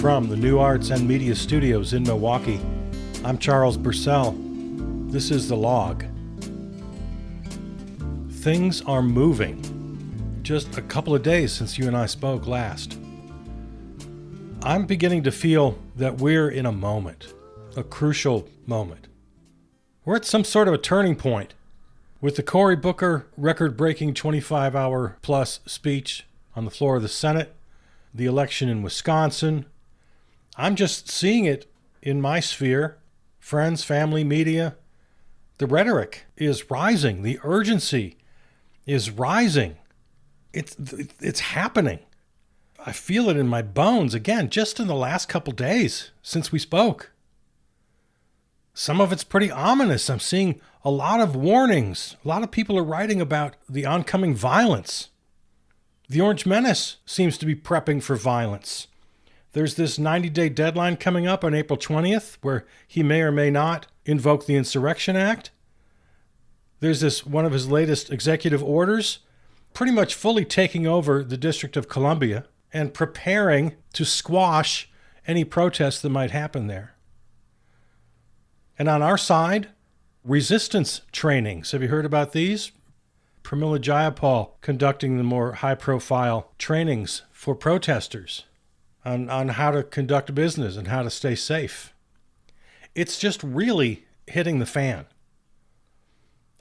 From the New Arts and Media Studios in Milwaukee, I'm Charles Purcell. This is The Log. Things are moving. Just a couple of days since you and I spoke last. I'm beginning to feel that we're in a moment, a crucial moment. We're at some sort of a turning point. With the Cory Booker record-breaking 25-hour-plus speech on the floor of the Senate, the election in Wisconsin, I'm just seeing it in my sphere, friends, family, media. The rhetoric is rising. The urgency is rising. It's happening. I feel it in my bones, again, just in the last couple days since we spoke. Some of it's pretty ominous. I'm seeing a lot of warnings. A lot of people are writing about the oncoming violence. The Orange Menace seems to be prepping for violence. There's this 90-day deadline coming up on April 20th where he may or may not invoke the Insurrection Act. There's this one of his latest executive orders pretty much fully taking over the District of Columbia and preparing to squash any protests that might happen there. And on our side, resistance trainings. Have you heard about these? Pramila Jayapal conducting the more high-profile trainings for protesters on how to conduct business and how to stay safe. It's just really hitting the fan.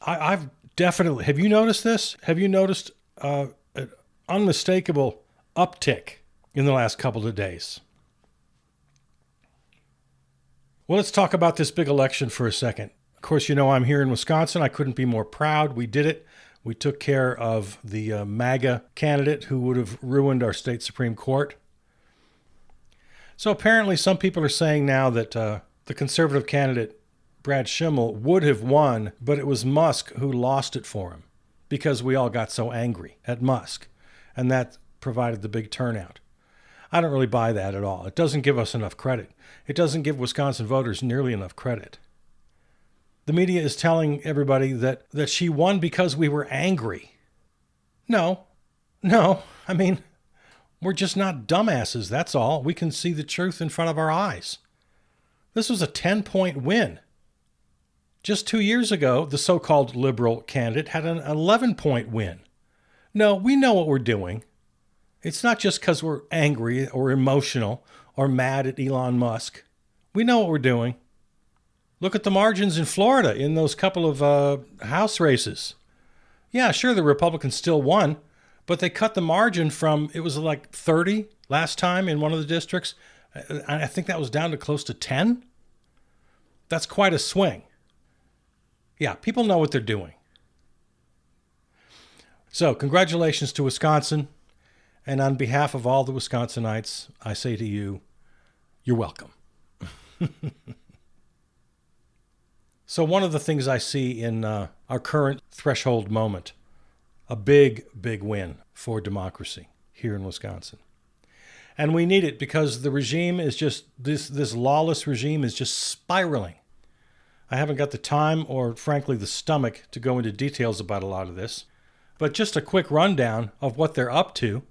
I've definitely... Have you noticed this? Have you noticed an unmistakable uptick in the last couple of days? Well, let's talk about this big election for a second. Of course, you know I'm here in Wisconsin. I couldn't be more proud. We did it. We took care of the MAGA candidate who would have ruined our state Supreme Court. So apparently some people are saying now that the conservative candidate, Brad Schimmel, would have won, but it was Musk who lost it for him because we all got so angry at Musk, and that provided the big turnout. I don't really buy that at all. It doesn't give us enough credit. It doesn't give Wisconsin voters nearly enough credit. The media is telling everybody that she won because we were angry. No. I mean, we're just not dumbasses, that's all. We can see the truth in front of our eyes. This was a 10-point win. Just 2 years ago, the so-called liberal candidate had an 11-point win. No, we know what we're doing. It's not just because we're angry or emotional or mad at Elon Musk. We know what we're doing. Look at the margins in Florida in those couple of House races. Yeah, sure, the Republicans still won, but they cut the margin from, it was like 30 last time in one of the districts. I think that was down to close to 10. That's quite a swing. Yeah, people know what they're doing. So, congratulations to Wisconsin. And on behalf of all the Wisconsinites, I say to you, you're welcome. So one of the things I see in our current threshold moment, a big, big win for democracy here in Wisconsin. And we need it because the regime is just, this lawless regime is just spiraling. I haven't got the time or, frankly, the stomach to go into details about a lot of this. But just a quick rundown of what they're up to.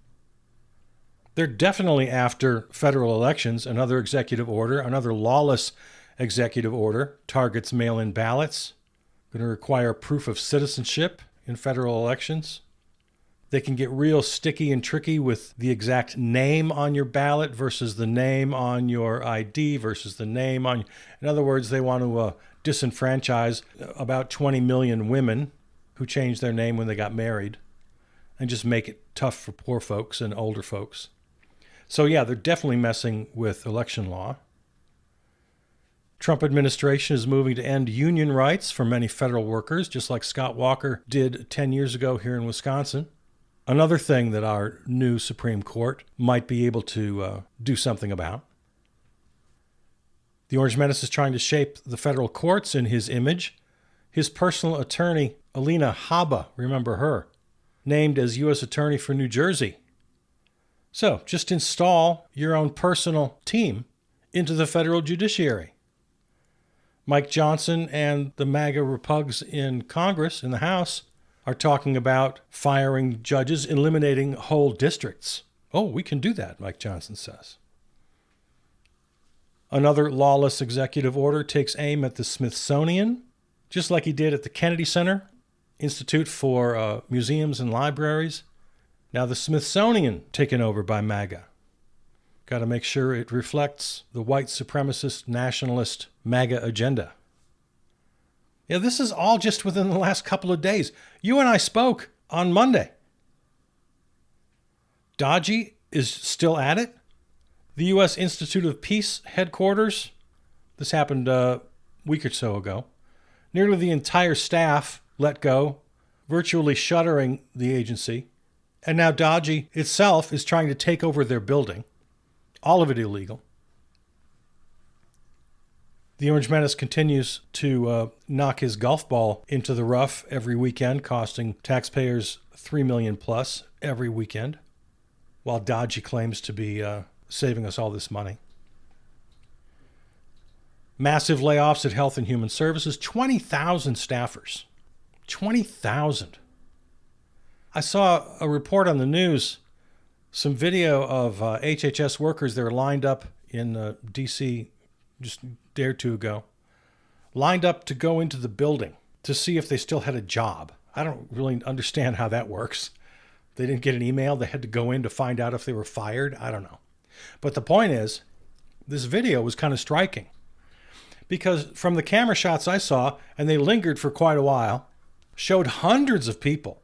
They're definitely after federal elections, another executive order, another lawless executive order, targets mail-in ballots, going to require proof of citizenship in federal elections. They can get real sticky and tricky with the exact name on your ballot versus the name on your ID versus the name on... In other words, they want to disenfranchise about 20 million women who changed their name when they got married and just make it tough for poor folks and older folks. So yeah, they're definitely messing with election law. Trump administration is moving to end union rights for many federal workers, just like Scott Walker did 10 years ago here in Wisconsin. Another thing that our new Supreme Court might be able to do something about. The Orange Menace is trying to shape the federal courts in his image. His personal attorney, Alina Habba, remember her, named as U.S. Attorney for New Jersey. So just install your own personal team into the federal judiciary. Mike Johnson and the MAGA repugs in Congress, in the House, are talking about firing judges, eliminating whole districts. Oh, we can do that, Mike Johnson says. Another lawless executive order takes aim at the Smithsonian, just like he did at the Kennedy Center, Institute for Museums and Libraries. Now the Smithsonian taken over by MAGA. Got to make sure it reflects the white supremacist, nationalist MAGA agenda. Yeah, this is all just within the last couple of days. You and I spoke on Monday. Dodgy is still at it. The U.S. Institute of Peace headquarters, this happened a week or so ago. Nearly the entire staff let go, virtually shuttering the agency. And now Dodgy itself is trying to take over their building. All of it illegal. The Orange Menace continues to knock his golf ball into the rough every weekend, costing taxpayers $3 million plus every weekend, while Dodgy claims to be saving us all this money. Massive layoffs at Health and Human Services, 20,000 staffers. 20,000. I saw a report on the news, some video of HHS workers that are lined up in D.C. just a day or two ago, lined up to go into the building to see if they still had a job. I don't really understand how that works. They didn't get an email. They had to go in to find out if they were fired. I don't know. But the point is, this video was kind of striking because from the camera shots I saw, and they lingered for quite a while, showed hundreds of people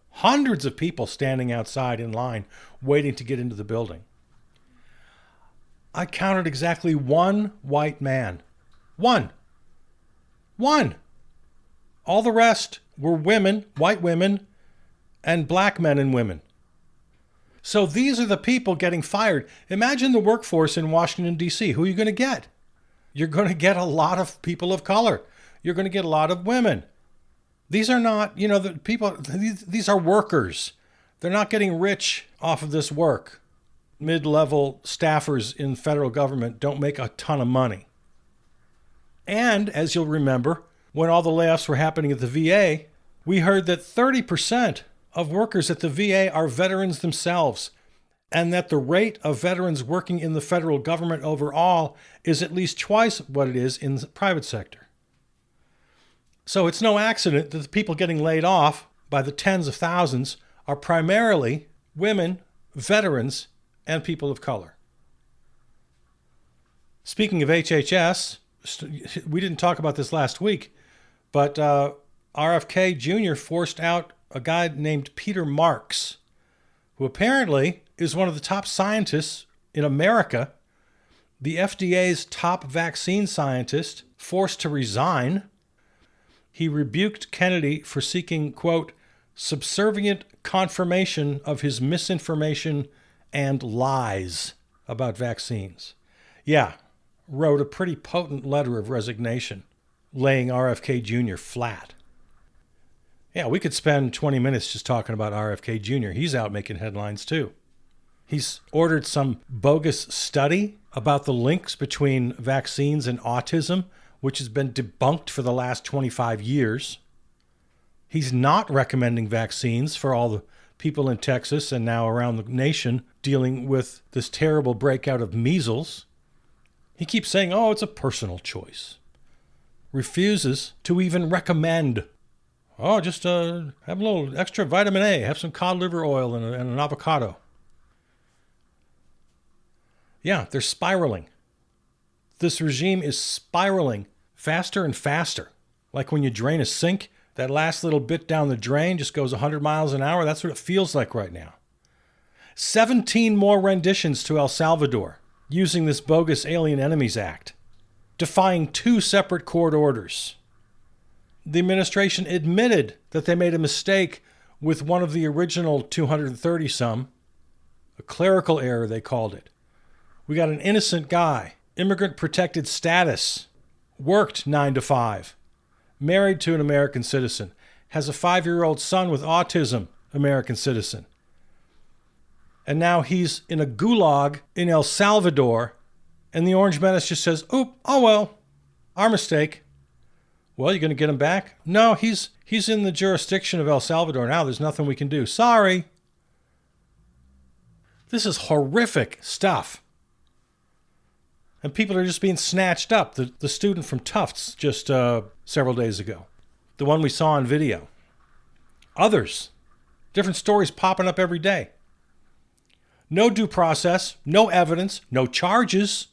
standing outside in line waiting to get into the building. I counted exactly one white man. One. All the rest were women, white women, and black men and women. So these are the people getting fired. Imagine the workforce in Washington, D.C. Who are you going to get? You're going to get a lot of people of color. You're going to get a lot of women. These are not, the people, these are workers. They're not getting rich off of this work. Mid-level staffers in federal government don't make a ton of money. And as you'll remember, when all the layoffs were happening at the VA, we heard that 30% of workers at the VA are veterans themselves, and that the rate of veterans working in the federal government overall is at least twice what it is in the private sector. So it's no accident that the people getting laid off by the tens of thousands are primarily women, veterans, and people of color. Speaking of HHS, we didn't talk about this last week, but RFK Jr. forced out a guy named Peter Marks, who apparently is one of the top scientists in America, the FDA's top vaccine scientist, forced to resign. He rebuked Kennedy for seeking, quote, subservient confirmation of his misinformation and lies about vaccines. Yeah, wrote a pretty potent letter of resignation, laying RFK Jr. flat. Yeah, we could spend 20 minutes just talking about RFK Jr. He's out making headlines too. He's ordered some bogus study about the links between vaccines and autism, which has been debunked for the last 25 years. He's not recommending vaccines for all the people in Texas and now around the nation dealing with this terrible breakout of measles. He keeps saying, oh, it's a personal choice. Refuses to even recommend. Oh, just have a little extra vitamin A, have some cod liver oil and an avocado. Yeah, they're spiraling. This regime is spiraling faster and faster. Like when you drain a sink, that last little bit down the drain just goes 100 miles an hour. That's what it feels like right now. 17 more renditions to El Salvador using this bogus Alien Enemies Act, defying 2 separate court orders. The administration admitted that they made a mistake with one of the original 230-some, a clerical error they called it. We got an innocent guy, immigrant protected status, worked 9 to 5, married to an American citizen, has a 5-year-old son with autism, American citizen. And now he's in a gulag in El Salvador, and the Orange Menace just says, oh well, our mistake. Well, you're going to get him back? No, he's in the jurisdiction of El Salvador now. There's nothing we can do. Sorry. This is horrific stuff. And people are just being snatched up. The student from Tufts just several days ago. The one we saw on video. Others. Different stories popping up every day. No due process, no evidence, no charges.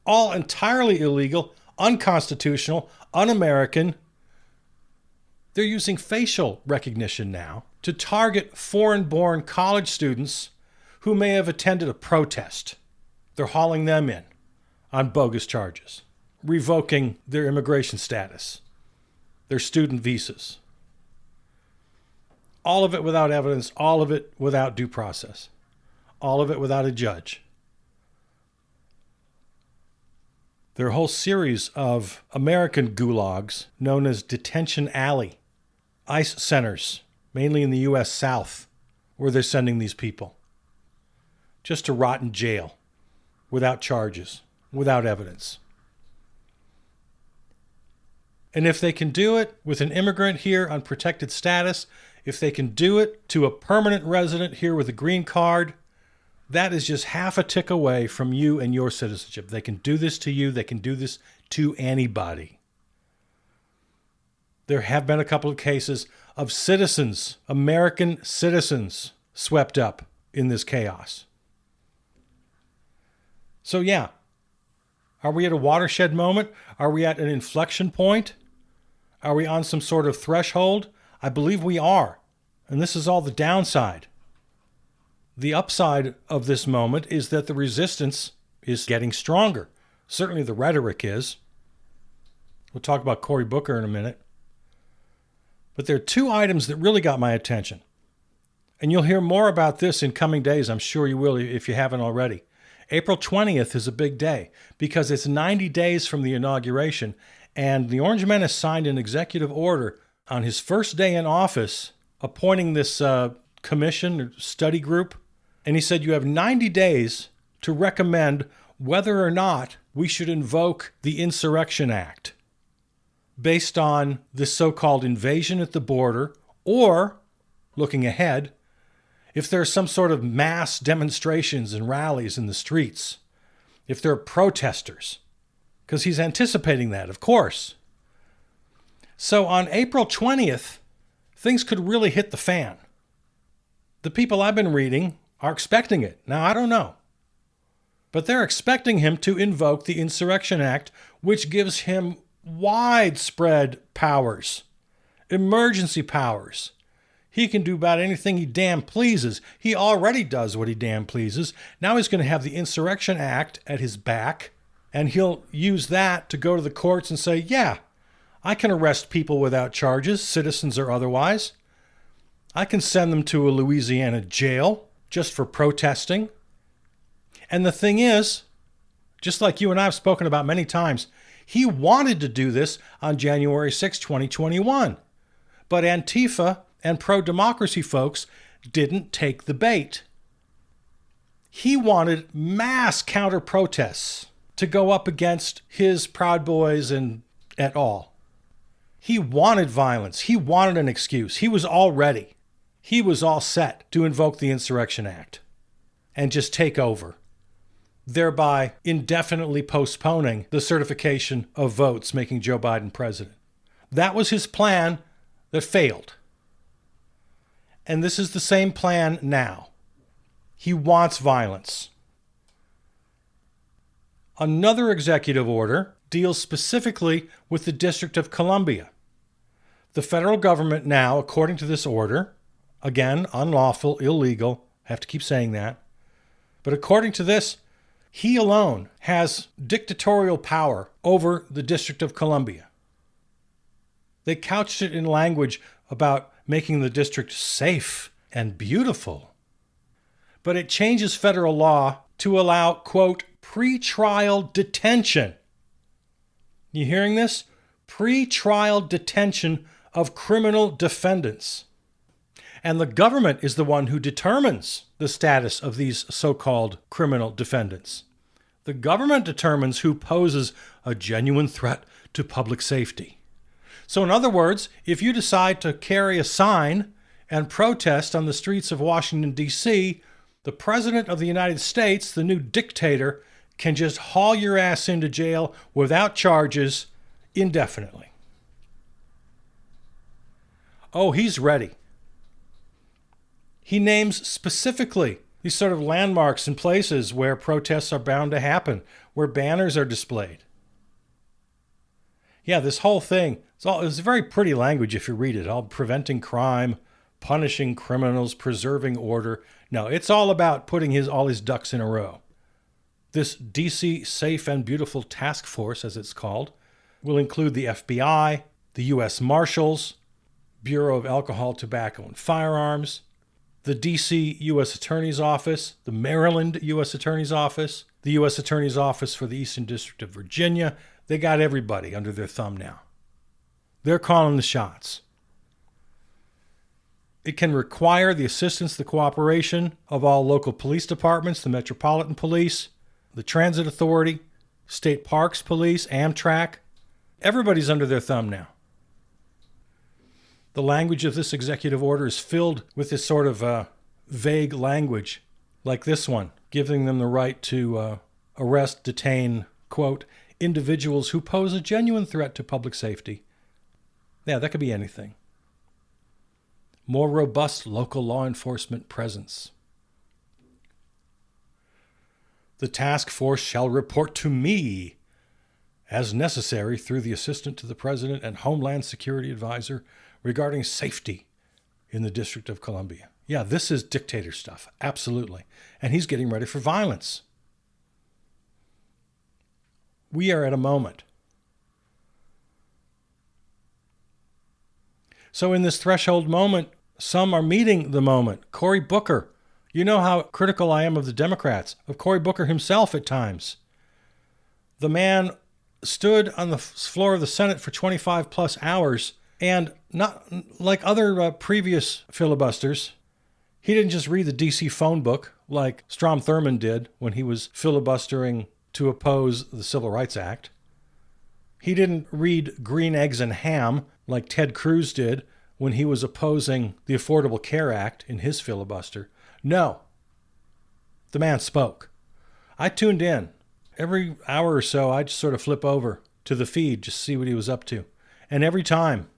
All entirely illegal, unconstitutional, un-American. They're using facial recognition now to target foreign-born college students who may have attended a protest. They're hauling them in on bogus charges, revoking their immigration status, their student visas. All of it without evidence, all of it without due process, all of it without a judge. There are a whole series of American gulags known as detention alley, ICE centers, mainly in the U.S. South, where they're sending these people just to rot in jail without charges, without evidence. And if they can do it with an immigrant here on protected status, if they can do it to a permanent resident here with a green card, that is just half a tick away from you and your citizenship. They can do this to you. They can do this to anybody. There have been a couple of cases of citizens, American citizens, swept up in this chaos. So yeah, are we at a watershed moment? Are we at an inflection point? Are we on some sort of threshold? I believe we are. And this is all the downside. The upside of this moment is that the resistance is getting stronger. Certainly the rhetoric is. We'll talk about Cory Booker in a minute. But there are two items that really got my attention. And you'll hear more about this in coming days. I'm sure you will if you haven't already. April 20th is a big day because it's 90 days from the inauguration. And the Orange Menace signed an executive order on his first day in office appointing this commission or study group. And he said you have 90 days to recommend whether or not we should invoke the Insurrection Act based on this so-called invasion at the border, or, looking ahead, if there are some sort of mass demonstrations and rallies in the streets, if there are protesters, because he's anticipating that, of course. So on April 20th, things could really hit the fan. The people I've been reading are expecting it. Now, I don't know. But they're expecting him to invoke the Insurrection Act, which gives him widespread powers, emergency powers. He can do about anything he damn pleases. He already does what he damn pleases. Now he's going to have the Insurrection Act at his back, and he'll use that to go to the courts and say, yeah, I can arrest people without charges, citizens or otherwise. I can send them to a Louisiana jail just for protesting. And the thing is, just like you and I have spoken about many times, he wanted to do this on January 6, 2021. But Antifa and pro-democracy folks didn't take the bait. He wanted mass counter-protests to go up against his Proud Boys and et al. He wanted violence. He wanted an excuse. He was all ready. He was all set to invoke the Insurrection Act and just take over, thereby indefinitely postponing the certification of votes making Joe Biden president. That was his plan that failed. And this is the same plan now. He wants violence. Another executive order deals specifically with the District of Columbia. The federal government now, according to this order, again, unlawful, illegal, I have to keep saying that, but according to this, he alone has dictatorial power over the District of Columbia. They couched it in language about making the district safe and beautiful. But it changes federal law to allow, quote, pre-trial detention. You hearing this? Pre-trial detention of criminal defendants. And the government is the one who determines the status of these so-called criminal defendants. The government determines who poses a genuine threat to public safety. So in other words, if you decide to carry a sign and protest on the streets of Washington, D.C., the President of the United States, the new dictator, can just haul your ass into jail without charges indefinitely. Oh, he's ready. He names specifically these sort of landmarks and places where protests are bound to happen, where banners are displayed. Yeah, this whole thing, it's very pretty language if you read it. All preventing crime, punishing criminals, preserving order. No, it's all about putting all his ducks in a row. This DC Safe and Beautiful Task Force, as it's called, will include the FBI, the U.S. Marshals, Bureau of Alcohol, Tobacco, and Firearms, the D.C. U.S. Attorney's Office, the Maryland U.S. Attorney's Office, the U.S. Attorney's Office for the Eastern District of Virginia. They got everybody under their thumb now. They're calling the shots. It can require the assistance, the cooperation of all local police departments, the Metropolitan Police, the Transit Authority, State Parks Police, Amtrak. Everybody's under their thumb now. The language of this executive order is filled with this sort of vague language, like this one, giving them the right to arrest, detain, quote, individuals who pose a genuine threat to public safety. Yeah, that could be anything. More robust local law enforcement presence. The task force shall report to me as necessary through the Assistant to the President and Homeland Security Advisor regarding safety in the District of Columbia. Yeah, this is dictator stuff, absolutely. And he's getting ready for violence. We are at a moment. So in this threshold moment, some are meeting the moment. Cory Booker. You know how critical I am of the Democrats, of Cory Booker himself at times. The man stood on the floor of the Senate for 25 plus hours, and not like other previous filibusters, he didn't just read the DC phone book like Strom Thurmond did when he was filibustering to oppose the Civil Rights Act. He didn't read Green Eggs and Ham like Ted Cruz did when he was opposing the Affordable Care Act in his filibuster. No. The man spoke. I tuned in. Every hour or so, I'd just sort of flip over to the feed, just see what he was up to. And every time,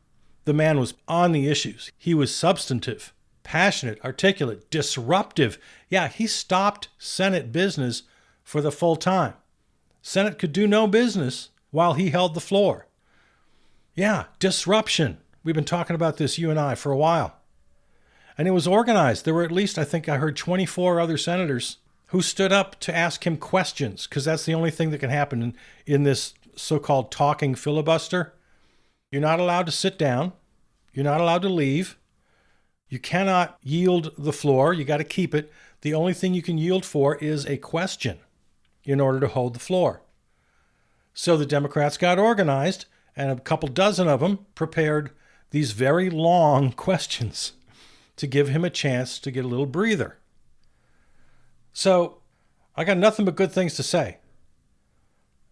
the man was on the issues. He was substantive, passionate, articulate, disruptive. Yeah, he stopped Senate business for the full time. Senate could do no business while he held the floor. Yeah, disruption. We've been talking about this, you and I, for a while. And it was organized. There were at least, I think I heard 24 other senators who stood up to ask him questions, because that's the only thing that can happen in this so-called talking filibuster. You're not allowed to sit down. You're not allowed to leave. You cannot yield the floor. You got to keep it. The only thing you can yield for is a question in order to hold the floor. So the Democrats got organized, and a couple dozen of them prepared these very long questions to give him a chance to get a little breather. So I got nothing but good things to say.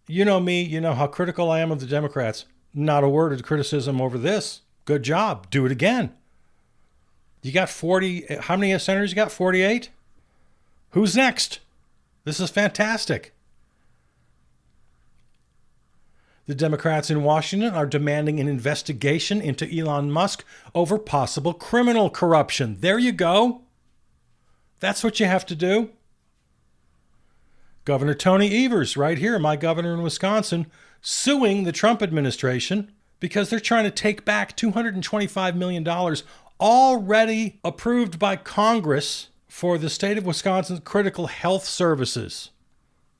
You know me, you know how critical I am of the Democrats. Not a word of criticism over this. Good job. Do it again. You got 40, how many senators you got? 48? Who's next? This is fantastic. The Democrats in Washington are demanding an investigation into Elon Musk over possible criminal corruption. There you go. That's what you have to do. Governor Tony Evers, right here, my governor in Wisconsin, suing the Trump administration because they're trying to take back $225 million already approved by Congress for the state of Wisconsin's critical health services.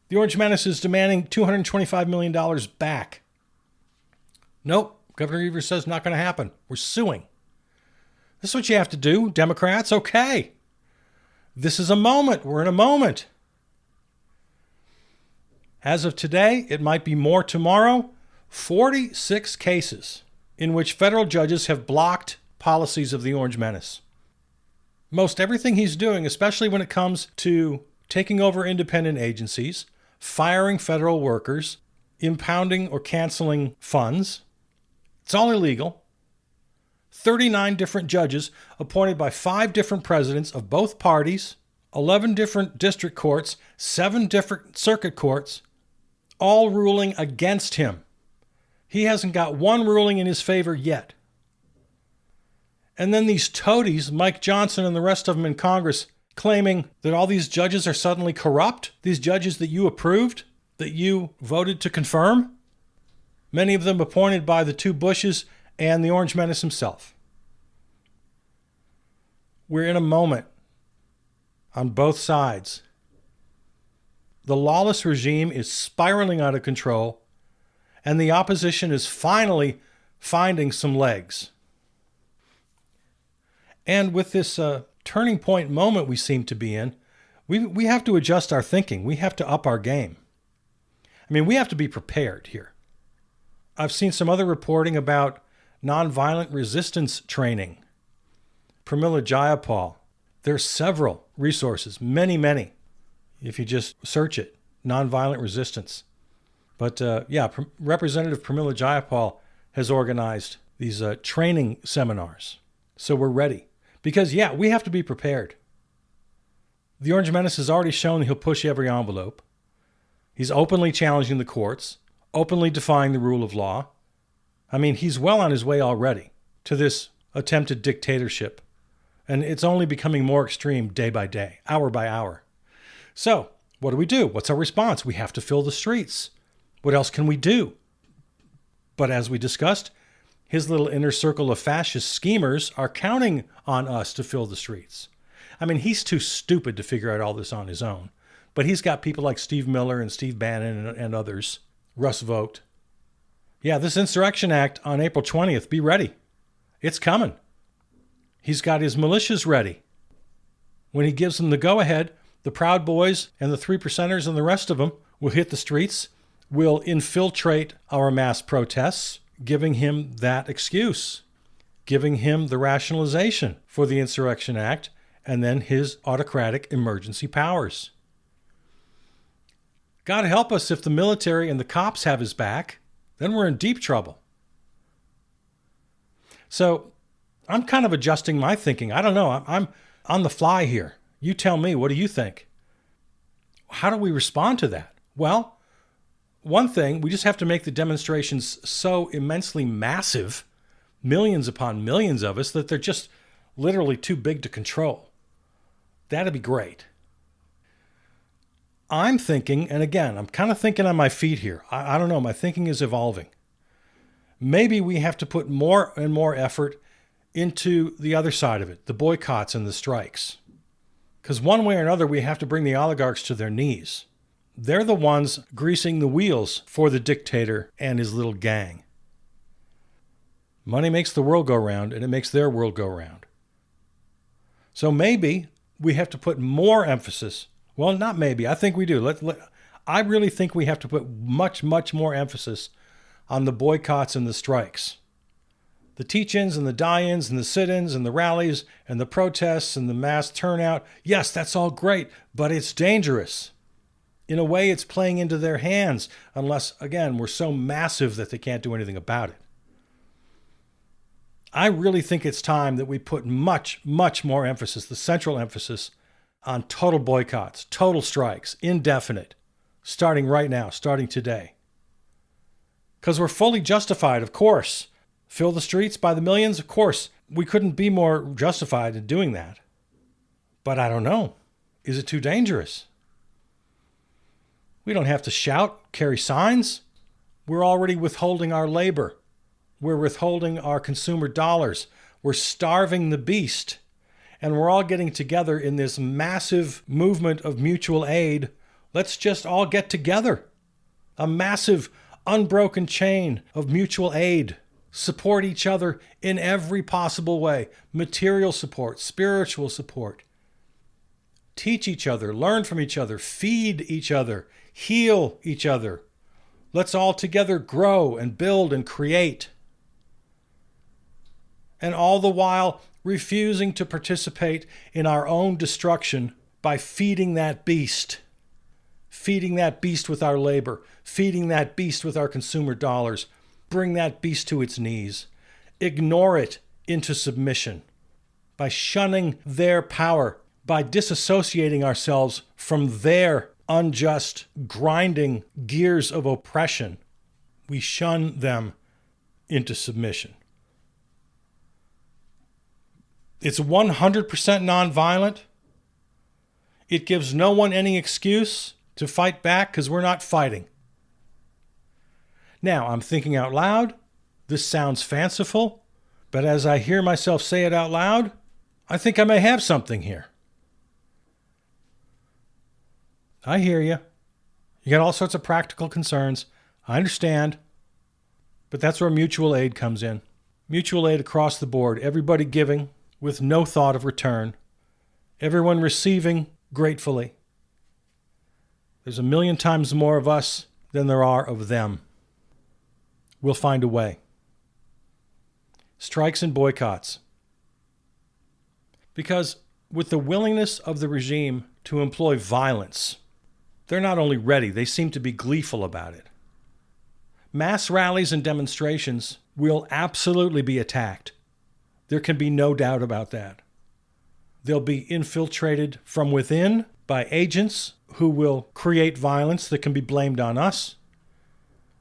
The Orange Menace is demanding $225 million back. Nope, Governor Evers says not going to happen. We're suing. This is what you have to do, Democrats. Okay. This is a moment. We're in a moment. As of today, it might be more tomorrow, 46 cases in which federal judges have blocked policies of the Orange Menace. Most everything he's doing, especially when it comes to taking over independent agencies, firing federal workers, impounding or canceling funds, it's all illegal. 39 different judges appointed by 5 different presidents of both parties 11 different district courts, 7 different circuit courts, all ruling against him. He hasn't got one ruling in his favor yet. And then these toadies, Mike Johnson and the rest of them in Congress, claiming that all these judges are suddenly corrupt, these judges that you approved, that you voted to confirm, many of them appointed by the 2 Bushes and the Orange Menace himself. We're in a moment on both sides. The lawless regime is spiraling out of control, and the opposition is finally finding some legs. And with this turning point moment we seem to be in, we have to adjust our thinking. We have to up our game. I mean, we have to be prepared here. I've seen some other reporting about nonviolent resistance training. Pramila Jayapal. There's several resources, many, if you just search it, nonviolent resistance. But Representative Pramila Jayapal has organized these training seminars. So we're ready. Because, we have to be prepared. The Orange Menace has already shown that he'll push every envelope. He's openly challenging the courts, openly defying the rule of law. I mean, he's well on his way already to this attempted dictatorship. And it's only becoming more extreme day by day, hour by hour. So, what do? What's our response? We have to fill the streets. What else can we do? But as we discussed, his little inner circle of fascist schemers are counting on us to fill the streets. I mean, he's too stupid to figure out all this on his own. But he's got people like Steve Miller and Steve Bannon and others. Russ Vought. Yeah, this Insurrection Act on April 20th, be ready. It's coming. He's got his militias ready. When he gives them the go-ahead, the Proud Boys and the 3%ers and the rest of them will hit the streets, will infiltrate our mass protests, giving him that excuse, giving him the rationalization for the Insurrection Act, and then his autocratic emergency powers. God help us if the military and the cops have his back, then we're in deep trouble. So I'm kind of adjusting my thinking. I don't know. I'm on the fly here. You tell me, what do you think? How do we respond to that? Well, one thing, we just have to make the demonstrations so immensely massive, millions upon millions of us, that they're just literally too big to control. That'd be great. I'm thinking, and again, I'm kind of thinking on my feet here. I don't know. My thinking is evolving. Maybe we have to put more and more effort into the other side of it, the boycotts and the strikes. Because one way or another, we have to bring the oligarchs to their knees. They're the ones greasing the wheels for the dictator and his little gang. Money makes the world go round, and it makes their world go round. So maybe we have to put more emphasis. Well, not maybe. I think we do. I really think we have to put much, much more emphasis on the boycotts and the strikes. The teach-ins and the die-ins and the sit-ins and the rallies and the protests and the mass turnout. Yes, that's all great, but it's dangerous. In a way, it's playing into their hands unless, again, we're so massive that they can't do anything about it. I really think it's time that we put much, much more emphasis, the central emphasis, on total boycotts, total strikes, indefinite, starting right now, starting today. Because we're fully justified, of course. Fill the streets by the millions, of course. We couldn't be more justified in doing that. But I don't know. Is it too dangerous? We don't have to shout, carry signs. We're already withholding our labor. We're withholding our consumer dollars. We're starving the beast. And we're all getting together in this massive movement of mutual aid. Let's just all get together. A massive, unbroken chain of mutual aid. Support each other in every possible way. Material support, spiritual support. Teach each other, learn from each other, feed each other, heal each other. Let's all together grow and build and create. And all the while refusing to participate in our own destruction by feeding that beast. Feeding that beast with our labor, feeding that beast with our consumer dollars. Bring that beast to its knees. Ignore it into submission. By shunning their power, by disassociating ourselves from their unjust, grinding gears of oppression, we shun them into submission. It's 100% nonviolent. It gives no one any excuse to fight back because we're not fighting. Now, I'm thinking out loud. This sounds fanciful, but as I hear myself say it out loud, I think I may have something here. I hear you. You got all sorts of practical concerns. I understand. But that's where mutual aid comes in. Mutual aid across the board. Everybody giving with no thought of return. Everyone receiving gratefully. There's 1,000,000 times more of us than there are of them. We'll find a way. Strikes and boycotts. Because with the willingness of the regime to employ violence, they're not only ready, they seem to be gleeful about it. Mass rallies and demonstrations will absolutely be attacked. There can be no doubt about that. They'll be infiltrated from within by agents who will create violence that can be blamed on us.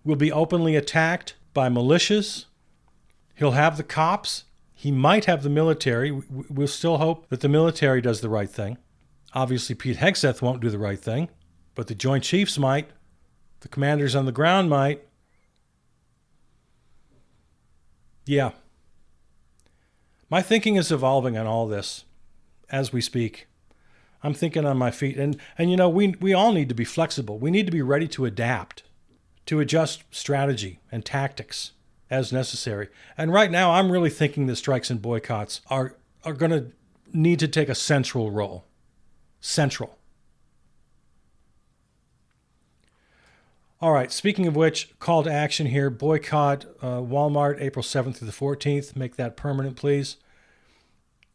We'll be openly attacked by militias. He'll have the cops. He might have the military. We'll still hope that the military does the right thing. Obviously, Pete Hegseth won't do the right thing, but the Joint Chiefs might. The commanders on the ground might. Yeah. My thinking is evolving on all this as we speak. I'm thinking on my feet. And you know, we all need to be flexible. We need to be ready to adapt, to adjust strategy and tactics as necessary. And right now, I'm really thinking that strikes and boycotts are going to need to take a central role. Central. All right, speaking of which, call to action here. Boycott Walmart April 7th through the 14th. Make that permanent, please.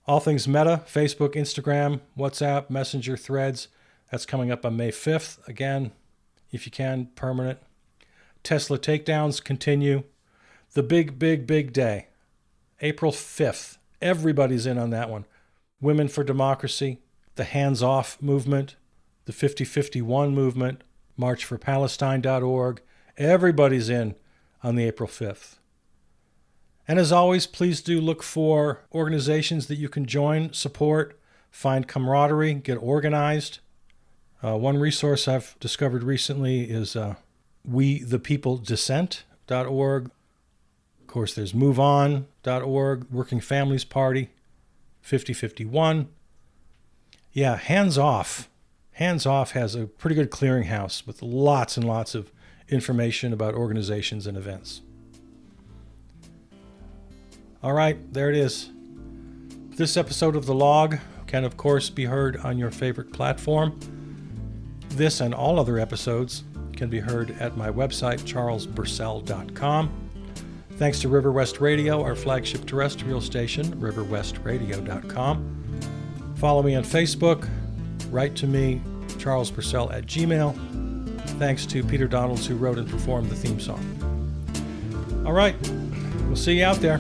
All things Meta, Facebook, Instagram, WhatsApp, Messenger, Threads. That's coming up on May 5th. Again, if you can, permanent. Tesla takedowns continue. The big day, April 5th. Everybody's in on that one. Women for Democracy, the Hands Off movement, the 5051 movement, marchforpalestine.org. Everybody's in on the April 5th. And as always, please do look for organizations that you can join, support, find camaraderie, get organized. One resource I've discovered recently is wethepeopledissent.org. Of course, there's moveon.org, Working Families Party, 5051. Yeah, Hands Off. Hands Off has a pretty good clearinghouse with lots and lots of information about organizations and events. All right, there it is. This episode of The Log can, of course, be heard on your favorite platform. This and all other episodes can be heard at my website, charlesburcell.com. Thanks to River West Radio, our flagship terrestrial station, riverwestradio.com. Follow me on Facebook. Write to me, charlesburcell@gmail.com. Thanks to Peter Donalds, who wrote and performed the theme song. All right, we'll see you out there.